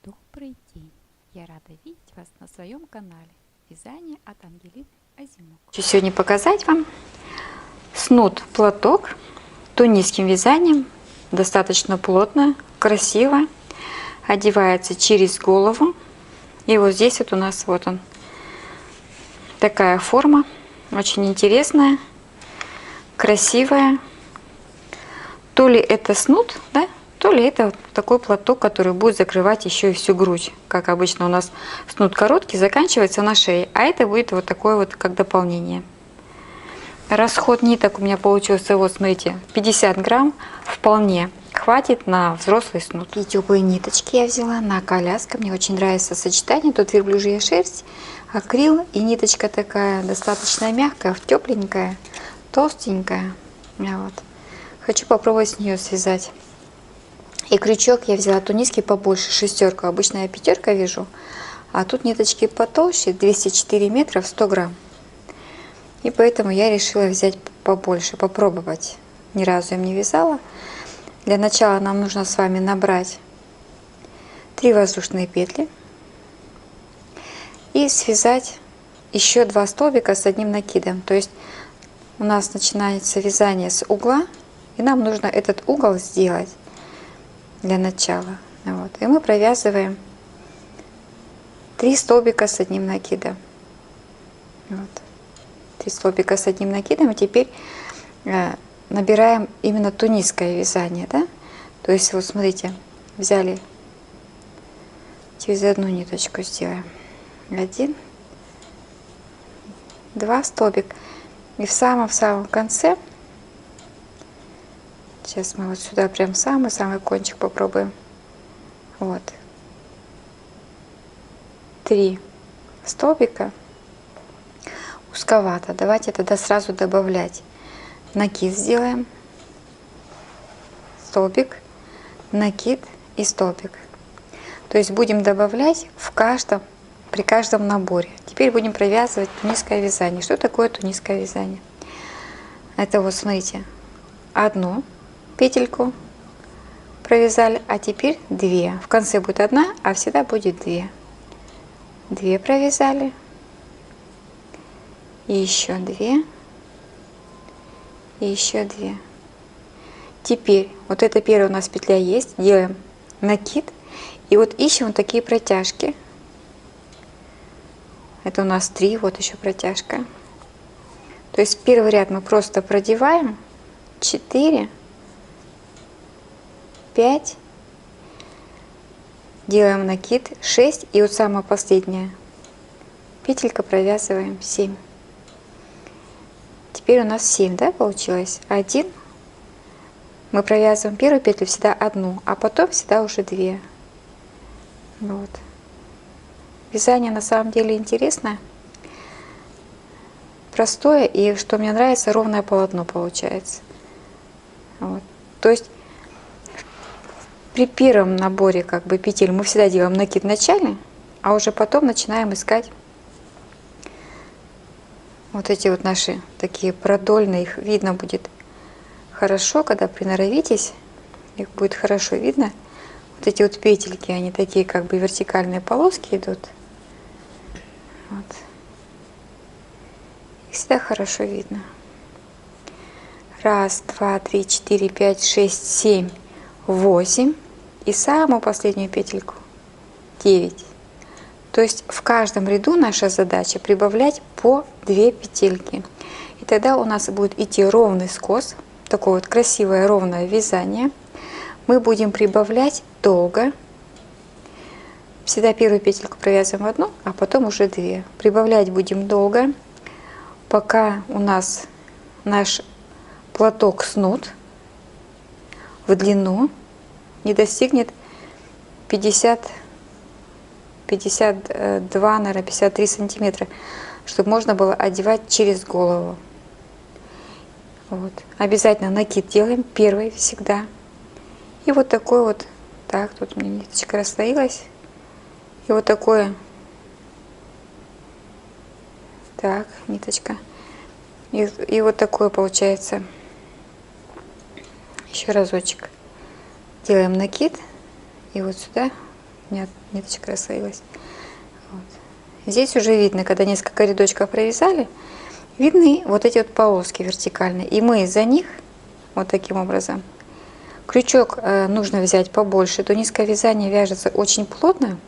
Добрый день! Я рада видеть вас на своем канале Вязание от Ангелины Озимок. Хочу сегодня показать вам снуд платок тунисским вязанием. Достаточно плотно, красиво. Одевается через голову. И вот здесь вот у нас вот он. Такая форма. Очень интересная, красивая. То ли это снуд, да? То ли это такой платок, который будет закрывать еще и всю грудь. Как обычно у нас снуд короткий, заканчивается на шее. А это будет вот такое вот как дополнение. Расход ниток у меня получился, вот смотрите, 50 грамм вполне хватит на взрослый снуд. Такие теплые ниточки я взяла на коляску. Мне очень нравится сочетание. Тут верблюжья шерсть, акрил и ниточка такая достаточно мягкая, тепленькая, толстенькая. Вот. Хочу попробовать с нее связать. И крючок я взяла тунисский побольше, шестерку. Обычно я пятерка вяжу, а тут ниточки потолще, 204 метра в 100 грамм. И поэтому я решила взять побольше, попробовать. Ни разу им не вязала. Для начала нам нужно с вами набрать 3 воздушные петли и связать еще 2 столбика с одним накидом. То есть у нас начинается вязание с угла, и нам нужно этот угол сделать для начала. Вот. И мы провязываем 3 столбика с одним накидом. Вот. 3 столбика с одним накидом. И теперь набираем именно тунисское вязание. Да? То есть вот смотрите, взяли через одну ниточку, сделаем 1, 2 столбик. И в самом конце, сейчас мы вот сюда прям самый-самый кончик попробуем. Вот. 3 столбика. Узковато. Давайте тогда сразу добавлять. Накид сделаем. Столбик, накид и столбик. То есть будем добавлять при каждом наборе. Теперь будем провязывать тунисское вязание. Что такое тунисское вязание? Это вот смотрите, одну петельку провязали, а теперь 2. В конце будет 1, а всегда будет 2. 2 провязали. И еще 2. И еще 2. Теперь вот эта первая у нас петля есть. Делаем накид. И вот ищем вот такие протяжки. Это у нас 3. Вот еще протяжка. То есть первый ряд мы просто продеваем. 4. 5. Делаем накид. 6. И вот самая последняя петелька провязываем 7. Теперь у нас 7, да, получилось? 1. Мы провязываем первую петлю всегда одну, а потом всегда уже 2. Вот. Вязание на самом деле интересное, простое, и что мне нравится, ровное полотно получается. Вот. То есть при первом наборе как бы петель мы всегда делаем накид в начале, а уже потом начинаем искать вот эти вот наши такие продольные, их видно будет хорошо, когда приноровитесь, их будет хорошо видно. Вот эти вот петельки, они такие как бы вертикальные полоски идут. Вот. Их всегда хорошо видно. 1, 2, 3, 4, 5, 6, 7, 8. И самую последнюю петельку 9. То есть в каждом ряду наша задача прибавлять по 2 петельки. И тогда у нас будет идти ровный скос, такое вот красивое ровное вязание. Мы будем прибавлять долго. Всегда первую петельку провязываем одну, а потом уже 2. Прибавлять будем долго, пока у нас наш платок снуд в длину не достигнет 52, наверное, 53 сантиметра, чтобы можно было одевать через голову. Вот. Обязательно накид делаем первый всегда. И вот такой вот, так, тут у меня ниточка расслоилась. И вот такое, так, ниточка. И вот такое получается. Еще разочек. Делаем накид. И вот сюда у меня ниточка рассоилась. Вот. Здесь уже видно, когда несколько рядочков провязали, видны вот эти вот полоски вертикальные. И мы за них вот таким образом. Крючок нужно взять побольше. Тунисское вязание вяжется очень плотно.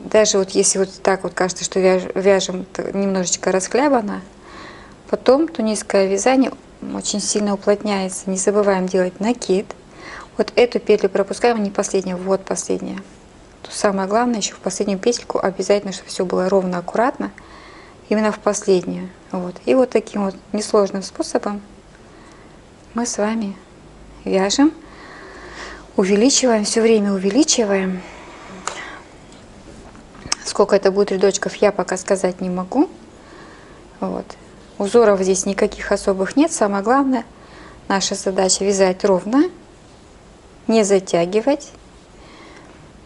Даже вот если вот так вот кажется, что вяжем немножечко расхлябано, потом тунисское вязание очень сильно уплотняется. Не забываем делать накид. Вот эту петлю пропускаем, не последнюю, вот последняя. То самое главное, еще в последнюю петельку обязательно, чтобы все было ровно, аккуратно. Именно в последнюю. Вот. И вот таким вот несложным способом мы с вами вяжем, увеличиваем, все время увеличиваем. Сколько это будет рядочков, я пока сказать не могу. Вот. Узоров здесь никаких особых нет. Самое главное, наша задача вязать ровно, не затягивать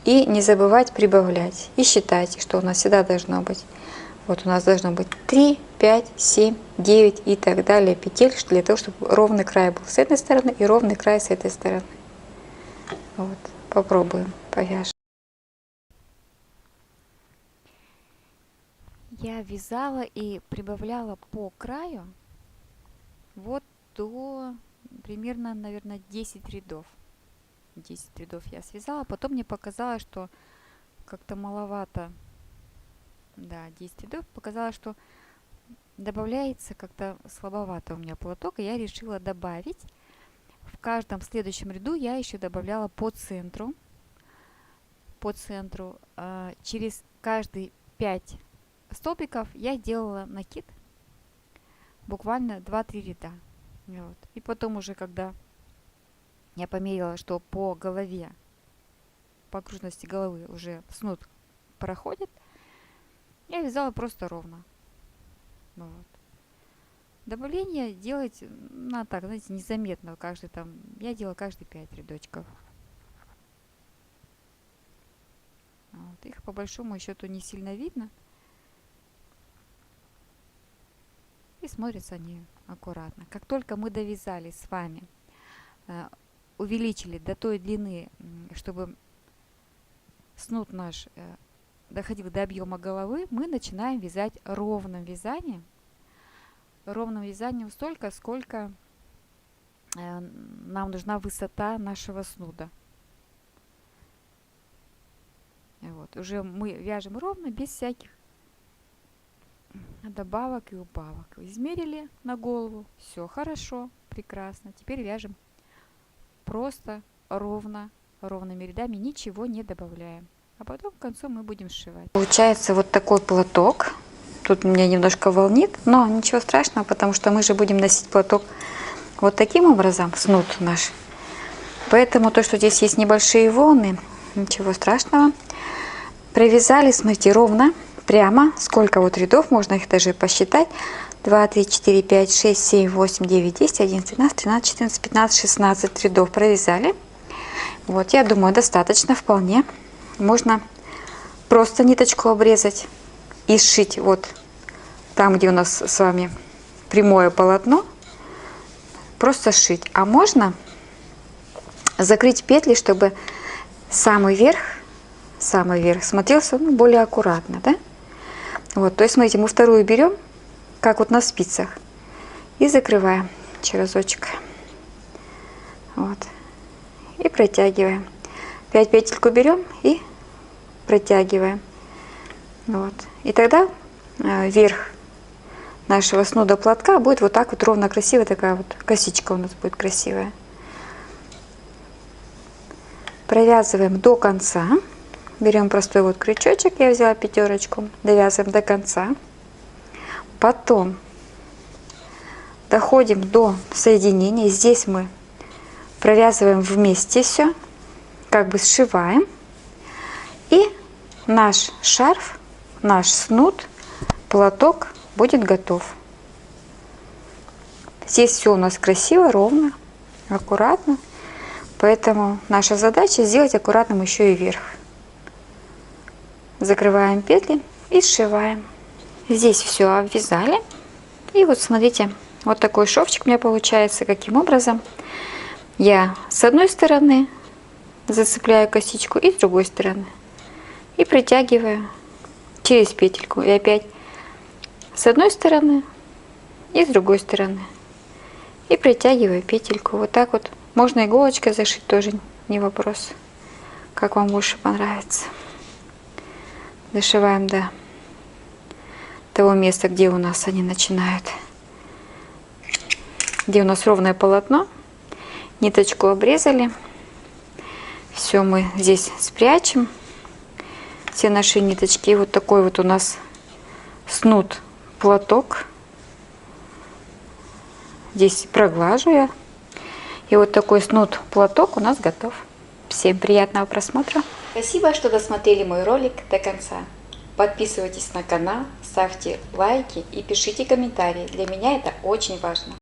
и не забывать прибавлять. И считайте, что у нас всегда должно быть. Вот у нас должно быть 3, 5, 7, 9 и так далее петель, для того, чтобы ровный край был с этой стороны и ровный край с этой стороны. Вот. Попробуем, повяжем. Я вязала и прибавляла по краю вот до примерно, наверное, 10 рядов. 10 рядов я связала, потом мне показалось, что как-то маловато. Да, 10 рядов. Показалось, что добавляется как-то слабовато у меня платок, и я решила добавить. В каждом следующем ряду я еще добавляла по центру. Через каждые 5 столбиков я делала накид. Буквально 2-3 ряда. Вот. И потом уже, когда я померила, что по голове, по окружности головы уже снуд проходит, я вязала просто ровно. Вот. Добавление делать, ну, так, знаете, незаметно. Я делала каждые 5 рядочков. Вот. Их по большому счету не сильно видно. И смотрятся они аккуратно. Как только мы довязали с вами, увеличили до той длины, чтобы снуд наш доходил до объема головы, мы начинаем вязать ровным вязанием. Ровным вязанием столько, сколько нам нужна высота нашего снуда. Вот. Уже мы вяжем ровно, без всяких добавок и убавок. Измерили на голову, все хорошо, прекрасно. Теперь вяжем просто ровно, ровными рядами, ничего не добавляем. А потом к концу мы будем сшивать. Получается вот такой платок. Тут меня немножко волнит, но ничего страшного, потому что мы же будем носить платок вот таким образом, снуд наш. Поэтому то, что здесь есть небольшие волны, ничего страшного. Провязали, смотрите, ровно, прямо. Сколько вот рядов, можно их даже посчитать. 2, 3, 4, 5, 6, 7, 8, 9, 10, 11, 12, 13, 14, 15, 16 рядов провязали. Вот, я думаю, достаточно, вполне. Можно просто ниточку обрезать и сшить вот там, где у нас с вами прямое полотно, просто сшить. А можно закрыть петли, чтобы самый верх смотрелся, ну, более аккуратно, да? Вот, то есть, смотрите, мы вторую берем, как вот на спицах, и закрываем еще разочек. Вот. И протягиваем. 5 петельку берем и протягиваем. Вот. И тогда верх нашего снуда платка будет вот так вот ровно, красиво, такая вот косичка у нас будет красивая. Провязываем до конца. Берем простой вот крючочек, я взяла 5, довязываем до конца. Потом доходим до соединения. Здесь мы провязываем вместе все, как бы сшиваем. И наш шарф, наш снуд, платок будет готов. Здесь все у нас красиво, ровно, аккуратно. Поэтому наша задача сделать аккуратным еще и верх. Закрываем петли и сшиваем. Здесь все обвязали. И вот смотрите, вот такой шовчик у меня получается. Каким образом? Я с одной стороны зацепляю косичку и с другой стороны. И притягиваю через петельку. И опять с одной стороны и с другой стороны. И притягиваю петельку. Вот так вот. Можно иголочкой зашить, тоже не вопрос. Как вам больше понравится. Дошиваем до того места, где у нас они начинают. Где у нас ровное полотно. Ниточку обрезали. Все мы здесь спрячем. Все наши ниточки. И вот такой вот у нас снуд платок. Здесь проглажу я. И вот такой снуд платок у нас готов. Всем приятного просмотра. Спасибо, что досмотрели мой ролик до конца. Подписывайтесь на канал, ставьте лайки и пишите комментарии. Для меня это очень важно.